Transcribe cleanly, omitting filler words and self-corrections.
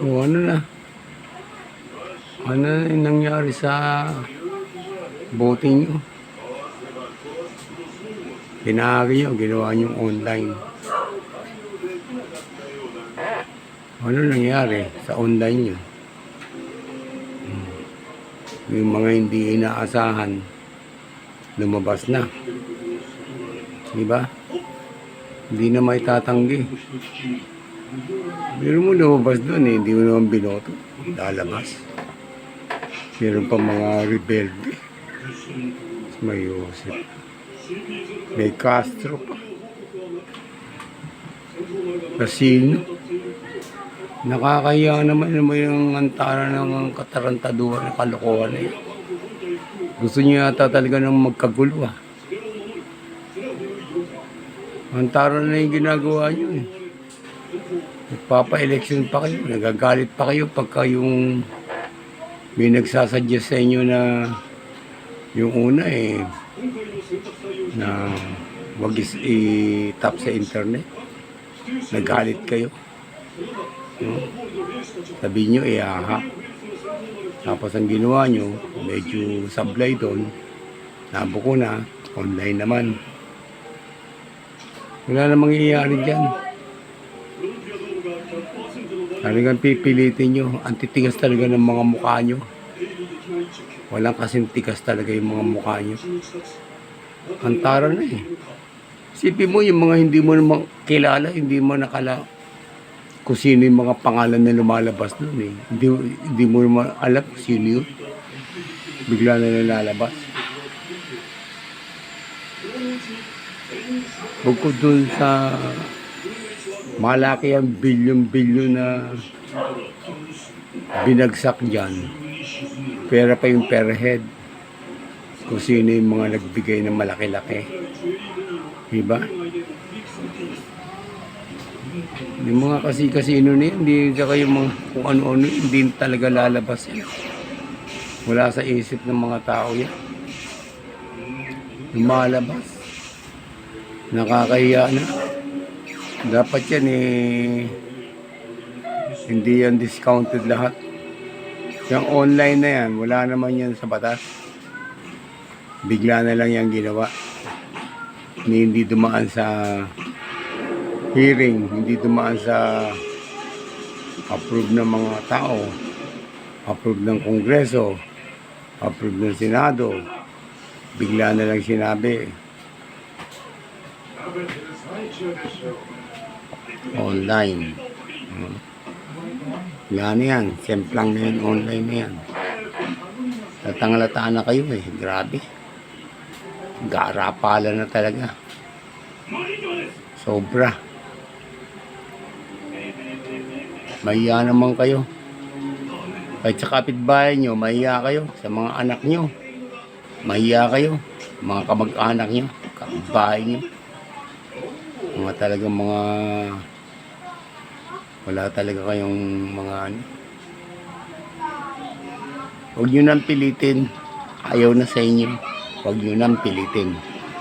O ano na? Ano na yung nangyari sa voting nyo? Pinahagi nyo, ginawa nyo online. Ano nangyari sa online nyo? Yung mga hindi inaasahan, lumabas na. Diba? Hindi na may tatanggi. Pero mo lumabas doon hindi mo naman binoto. Lalabas. Meron pa mga rebelde. May Joseph. May Castro pa. Casino. Nakakahiya naman yung antara ng katarantaduhan ng kalokohan eh. Gusto niyo yata talaga ng magkagulo ah. Antara na yung ginagawa niyo eh. Nagpapa-election pa kayo, nagagalit pa kayo pagka yung may nagsasuggest sa inyo na yung una eh na wag i-tap sa internet. Nagalit kayo. No? Sabi nyo aha. Tapos ang ginawa nyo, medyo sablay doon. Nabuko na, online naman. Wala namang iyayari dyan. Talagang pipilitin nyo. Ang titigas talaga ng mga mukha nyo. Walang kasing tigas talaga yung mga mukha nyo. Antara na eh. Isipin mo yung mga hindi mo naman kilala, hindi mo nakala kung sino yung mga pangalan na lumalabas doon eh. Hindi mo naman alam kung sino yun. Bigla na nalalabas. Bukod dun sa malaki ang bilyon-bilyon na binagsak dyan, pera pa yung per head. Kung sino yung mga nagbigay ng malaki-laki. Diba? Yung mga kasi-kasino na yun, hindi saka yung mga kung ano-ano, hindi talaga lalabas yan. Wala sa isip ng mga tao yan. Lumalabas. Nakakahiya na. Dapat yan eh, hindi yan discounted lahat. Yung online na yan, wala naman yan sa batas. Bigla na lang yan ginawa. Hindi dumaan sa hearing, hindi dumaan sa approve ng mga tao, approve ng Kongreso, approve ng Senado. Bigla na lang sinabi. Online. Yan yan, semplang na yan, online na yan. Tatangalataan na kayo eh, grabe. Garapala na talaga. Sobra. Mahiya naman kayo. Kahit sa kapitbahay nyo, mahiya kayo. Sa mga anak nyo, mahiya kayo. Mga kamag-anak nyo, kapitbahay nyo. Mga talagang mga wala talaga kayong mga ano. Huwag nyo nang pilitin. Ayaw na sa inyo. Huwag nyo nang pilitin.